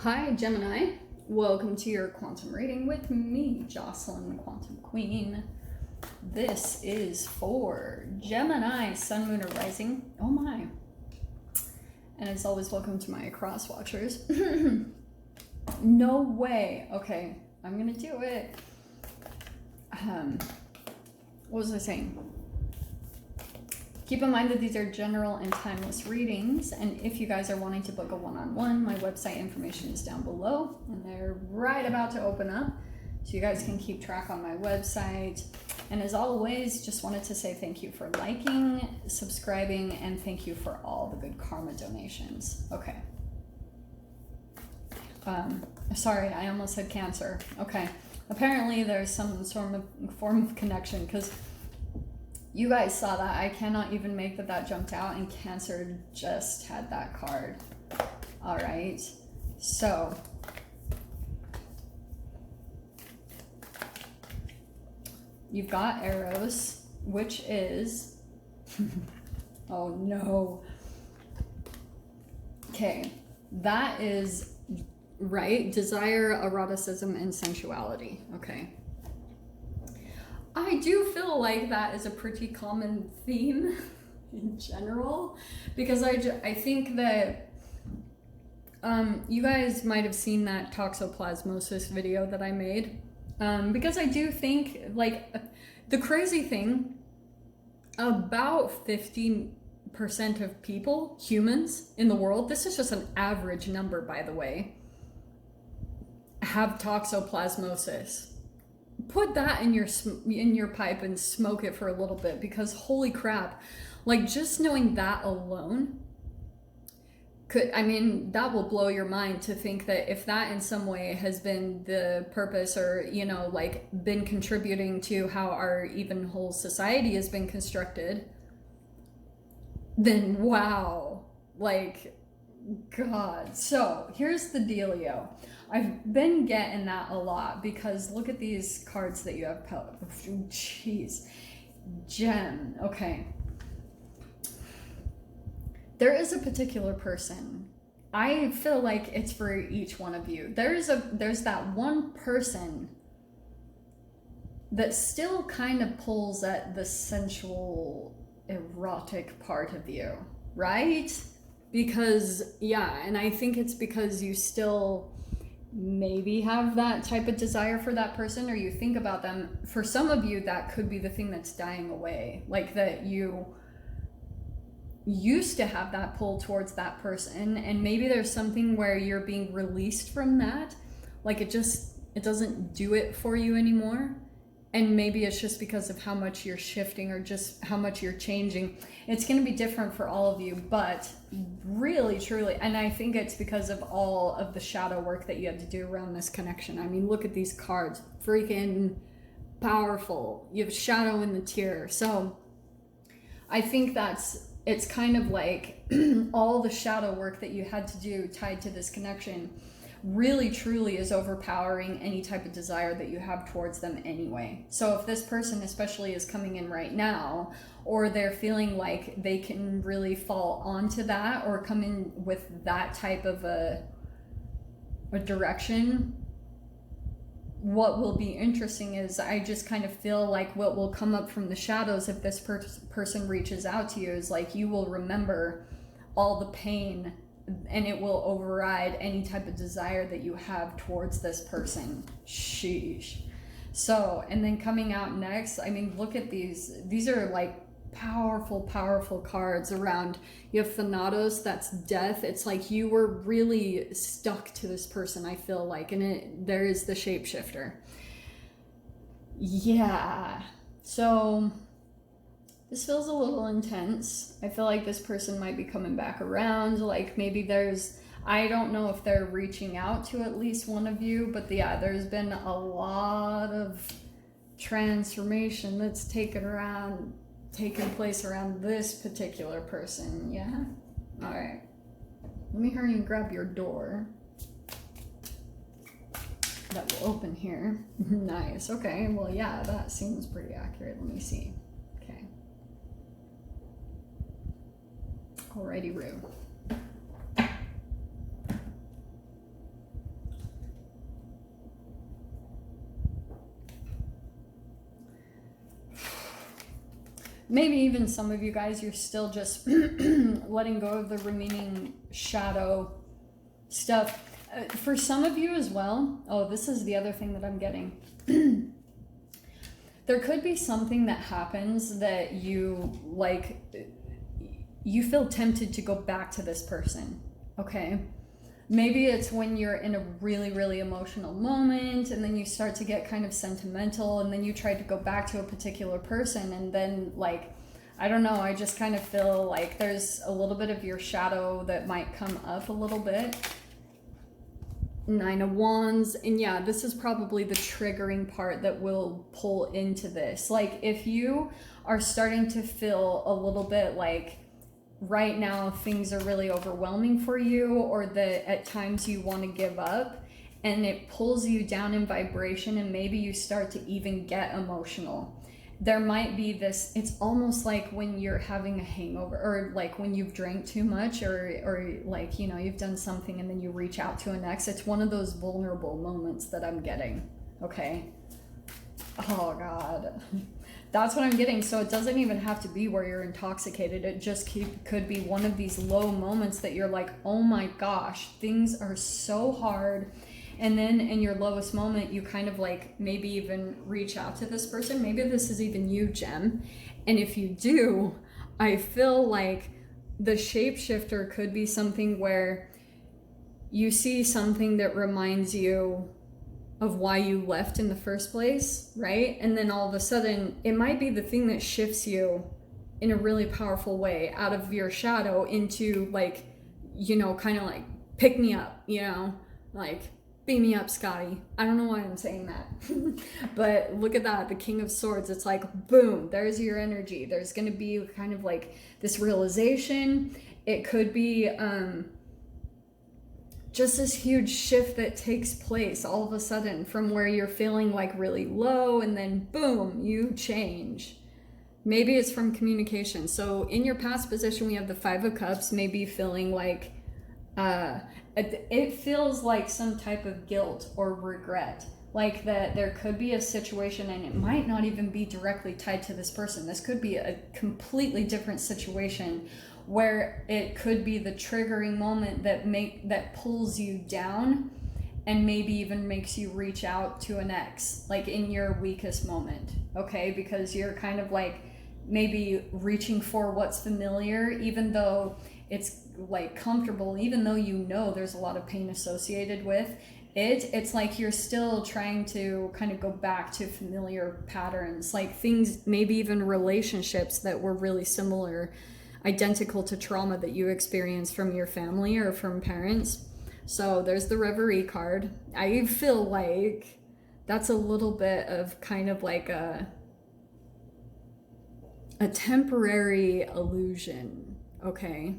Hi, Gemini. Welcome to your quantum reading with me, Jocelyn, Quantum Queen. This is for Gemini, Sun, Moon, or Rising. Oh my. And as always, welcome to my cross watchers. No way. Okay, I'm gonna do it. What was I saying? Keep in mind that these are general and timeless readings, and if you guys are wanting to book a one-on-one, my website information is down below, and they're right about to open up, so you guys can keep track on my website. And as always, just wanted to say thank you for liking, subscribing, and thank you for all the good karma donations. Okay. Sorry, I almost said Cancer. Okay. Apparently there's some form of connection, because you guys saw that. I cannot even make that jumped out, and Cancer just had that card. All right. So you've got Eros, which is oh no. Okay. That is right. Desire, eroticism, and sensuality. Okay. I do feel like that is a pretty common theme in general, because I think that you guys might have seen that toxoplasmosis video that I made, because I do think, like, the crazy thing about 50% of people, humans in the world, this is just an average number, by the way, have toxoplasmosis. Put that in your pipe and smoke it for a little bit, because holy crap, like, just knowing that alone that will blow your mind, to think that if that in some way has been the purpose, or, you know, like, been contributing to how our even whole society has been constructed, then wow, like, God. So here's the dealio. I've been getting that a lot, because look at these cards that you have. Jeez. Gem. Okay. There is a particular person. I feel like it's for each one of you. There's that one person that still kind of pulls at the sensual, erotic part of you, right? Because, yeah, and I think it's because you still maybe have that type of desire for that person, or you think about them. For some of you, that could be the thing that's dying away, like that you used to have that pull towards that person, and maybe there's something where you're being released from that, like it doesn't do it for you anymore. And maybe it's just because of how much you're shifting, or just how much you're changing. It's going to be different for all of you, but really, truly, and I think it's because of all of the shadow work that you had to do around this connection. I mean, look at these cards. Freaking powerful. You have shadow in the tear. So I think it's kind of like all the shadow work that you had to do tied to this connection really truly is overpowering any type of desire that you have towards them anyway. So if this person especially is coming in right now, or they're feeling like they can really fall onto that, or come in with that type of a direction, what will be interesting is, I just kind of feel like what will come up from the shadows if this person reaches out to you is, like, you will remember all the pain, and it will override any type of desire that you have towards this person. Sheesh. So, and then coming out next, I mean, look at these are like powerful cards around. You have Thanatos, that's death. It's like you were really stuck to this person, I feel like, and there is the shapeshifter. Yeah. So this feels a little intense. I feel like this person might be coming back around. Like, maybe I don't know if they're reaching out to at least one of you, but yeah, there's been a lot of transformation that's taken place around this particular person. Yeah? All right. Let me hurry and grab your door. That will open here. Nice. Okay. Well, yeah, that seems pretty accurate. Let me see. Okay. Alrighty, Rue. maybe even some of you guys, you're still just letting go of the remaining shadow stuff. For some of you as well, oh, this is the other thing that I'm getting. There could be something that happens that you feel tempted to go back to this person, okay? Maybe it's when you're in a really, really emotional moment and then you start to get kind of sentimental and then you try to go back to a particular person and then like, I don't know, I just kind of feel like there's a little bit of your shadow that might come up a little bit. 9 of Wands, and yeah, this is probably the triggering part that will pull into this. Like if you are starting to feel a little bit like right now things are really overwhelming for you, or that at times you want to give up and it pulls you down in vibration and maybe you start to even get emotional, there might be this, it's almost like when you're having a hangover, or like when you've drank too much, or like, you know, you've done something and then you reach out to an ex. It's one of those vulnerable moments that I'm getting, okay? Oh God, that's what I'm getting. So it doesn't even have to be where you're intoxicated. It just could be one of these low moments that you're like, oh my gosh, things are so hard. And then in your lowest moment, you kind of like maybe even reach out to this person. Maybe this is even you, Gem. And if you do, I feel like the shapeshifter could be something where you see something that reminds you of why you left in the first place, right? And then all of a sudden, it might be the thing that shifts you in a really powerful way out of your shadow into like, you know, kind of like pick me up, you know, like beam me up, Scotty. I don't know why I'm saying that. But look at that, the King of Swords. It's like, boom, there's your energy. There's going to be kind of like this realization. It could be just this huge shift that takes place all of a sudden from where you're feeling like really low and then boom, you change. Maybe it's from communication. So in your past position, we have the 5 of Cups, maybe feeling like it feels like some type of guilt or regret, like that there could be a situation, and it might not even be directly tied to this person. This could be a completely different situation where it could be the triggering moment that pulls you down and maybe even makes you reach out to an ex, like in your weakest moment, okay? Because you're kind of like maybe reaching for what's familiar, even though it's like comfortable, even though you know there's a lot of pain associated with it. It's like you're still trying to kind of go back to familiar patterns, like things, maybe even relationships that were really similar, identical to trauma that you experienced from your family or from parents. So there's the Reverie card. I feel like that's a little bit of kind of like a temporary illusion, okay,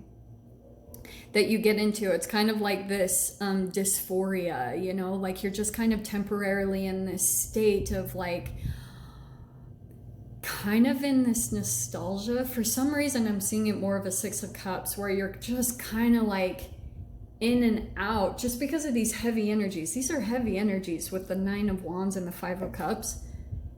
that you get into. It's kind of like this dysphoria, you know, like you're just kind of temporarily in this state of like, kind of in this nostalgia. For some reason, I'm seeing it more of a 6 of Cups, where you're just kind of like in and out just because of these heavy energies. These are heavy energies with the 9 of Wands and the 5 of Cups.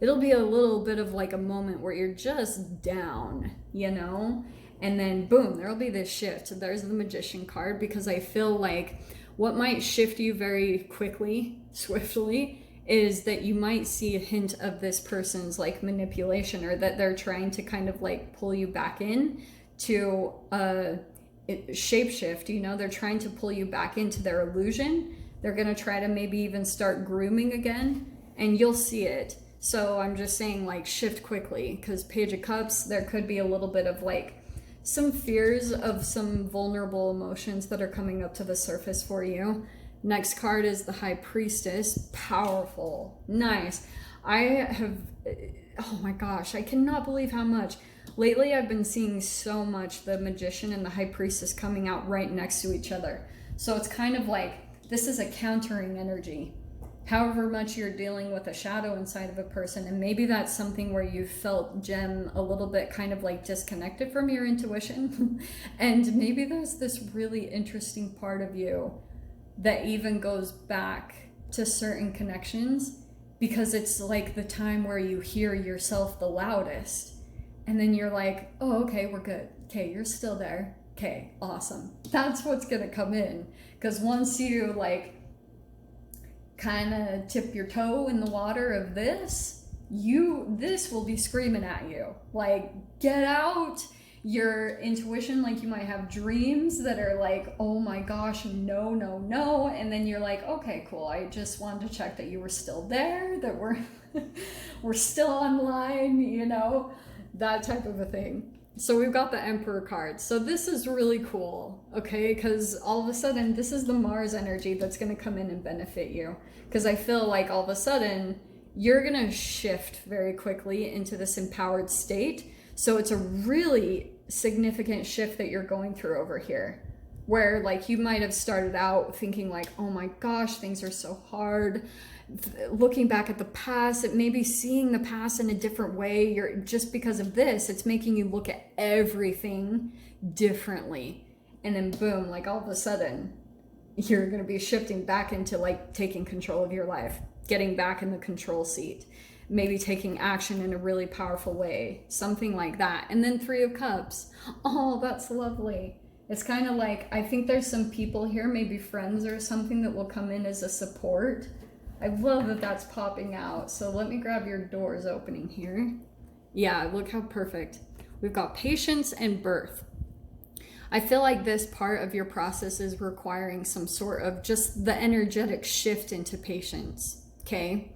It'll be a little bit of like a moment where you're just down, you know? And then boom, there'll be this shift. There's the Magician card, because I feel like what might shift you very quickly, swiftly, is that you might see a hint of this person's like manipulation, or that they're trying to kind of like pull you back in to shapeshift, you know? They're trying to pull you back into their illusion. They're going to try to maybe even start grooming again, and you'll see it. So I'm just saying, like, shift quickly, because Page of Cups, there could be a little bit of like some fears of some vulnerable emotions that are coming up to the surface for you. Next card is the High Priestess. Powerful. Nice. I have, oh my gosh, I cannot believe how much. Lately, I've been seeing so much the Magician and the High Priestess coming out right next to each other. So it's kind of like, this is a countering energy. However much you're dealing with a shadow inside of a person, and maybe that's something where you felt, Gem, a little bit kind of like disconnected from your intuition. And maybe there's this really interesting part of you that even goes back to certain connections, because it's like the time where you hear yourself the loudest. And then you're like, oh, okay, we're good. Okay, you're still there. Okay, awesome. That's what's gonna come in. Because once you like kind of tip your toe in the water of this, this will be screaming at you. Like, get out. Your intuition, like you might have dreams that are like, oh my gosh, no, no, no. And then you're like, okay, cool. I just wanted to check that you were still there, that we're still online, you know, that type of a thing. So we've got the Emperor card. So this is really cool, okay? Because all of a sudden, this is the Mars energy that's going to come in and benefit you. Because I feel like all of a sudden, you're going to shift very quickly into this empowered state. So it's a really significant shift that you're going through over here, where like you might have started out thinking like, oh my gosh, things are so hard. Looking back at the past, it may be seeing the past in a different way. You're just because of this, it's making you look at everything differently. And then boom, like all of a sudden, you're going to be shifting back into like taking control of your life, getting back in the control seat. Maybe taking action in a really powerful way, something like that. And then 3 of Cups. Oh, that's lovely. It's kind of like, I think there's some people here, maybe friends or something, that will come in as a support. I love that that's popping out. So let me grab your doors opening here. Yeah, look how perfect. We've got patience and birth. I feel like this part of your process is requiring some sort of just the energetic shift into patience, okay?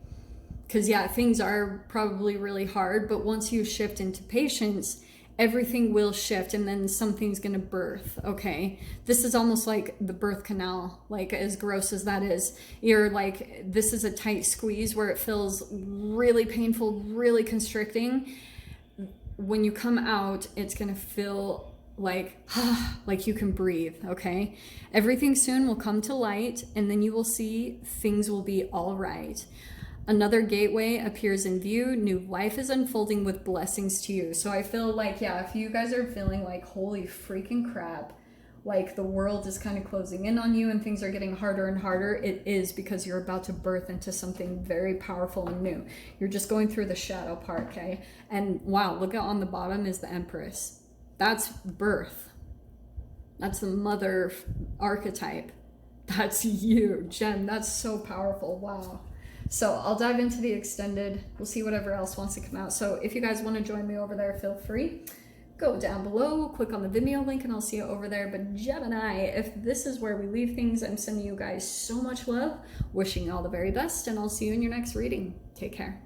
Because yeah, things are probably really hard, but once you shift into patience, everything will shift and then something's gonna birth, okay? This is almost like the birth canal, like as gross as that is. You're like, this is a tight squeeze where it feels really painful, really constricting. When you come out, it's gonna feel like you can breathe, okay? Everything soon will come to light and then you will see things will be all right. Another gateway appears in view. New life is unfolding with blessings to you. So I feel like, yeah, if you guys are feeling like, holy freaking crap, like the world is kind of closing in on you and things are getting harder and harder, it is because you're about to birth into something very powerful and new. You're just going through the shadow part, okay? And wow, look at on the bottom is the Empress. That's birth. That's the mother archetype. That's you, Jen. That's so powerful. Wow. So I'll dive into the extended. We'll see whatever else wants to come out. So if you guys want to join me over there, feel free. Go down below, click on the Vimeo link, and I'll see you over there. But Gemini, if this is where we leave things, I'm sending you guys so much love, wishing you all the very best, and I'll see you in your next reading. Take care.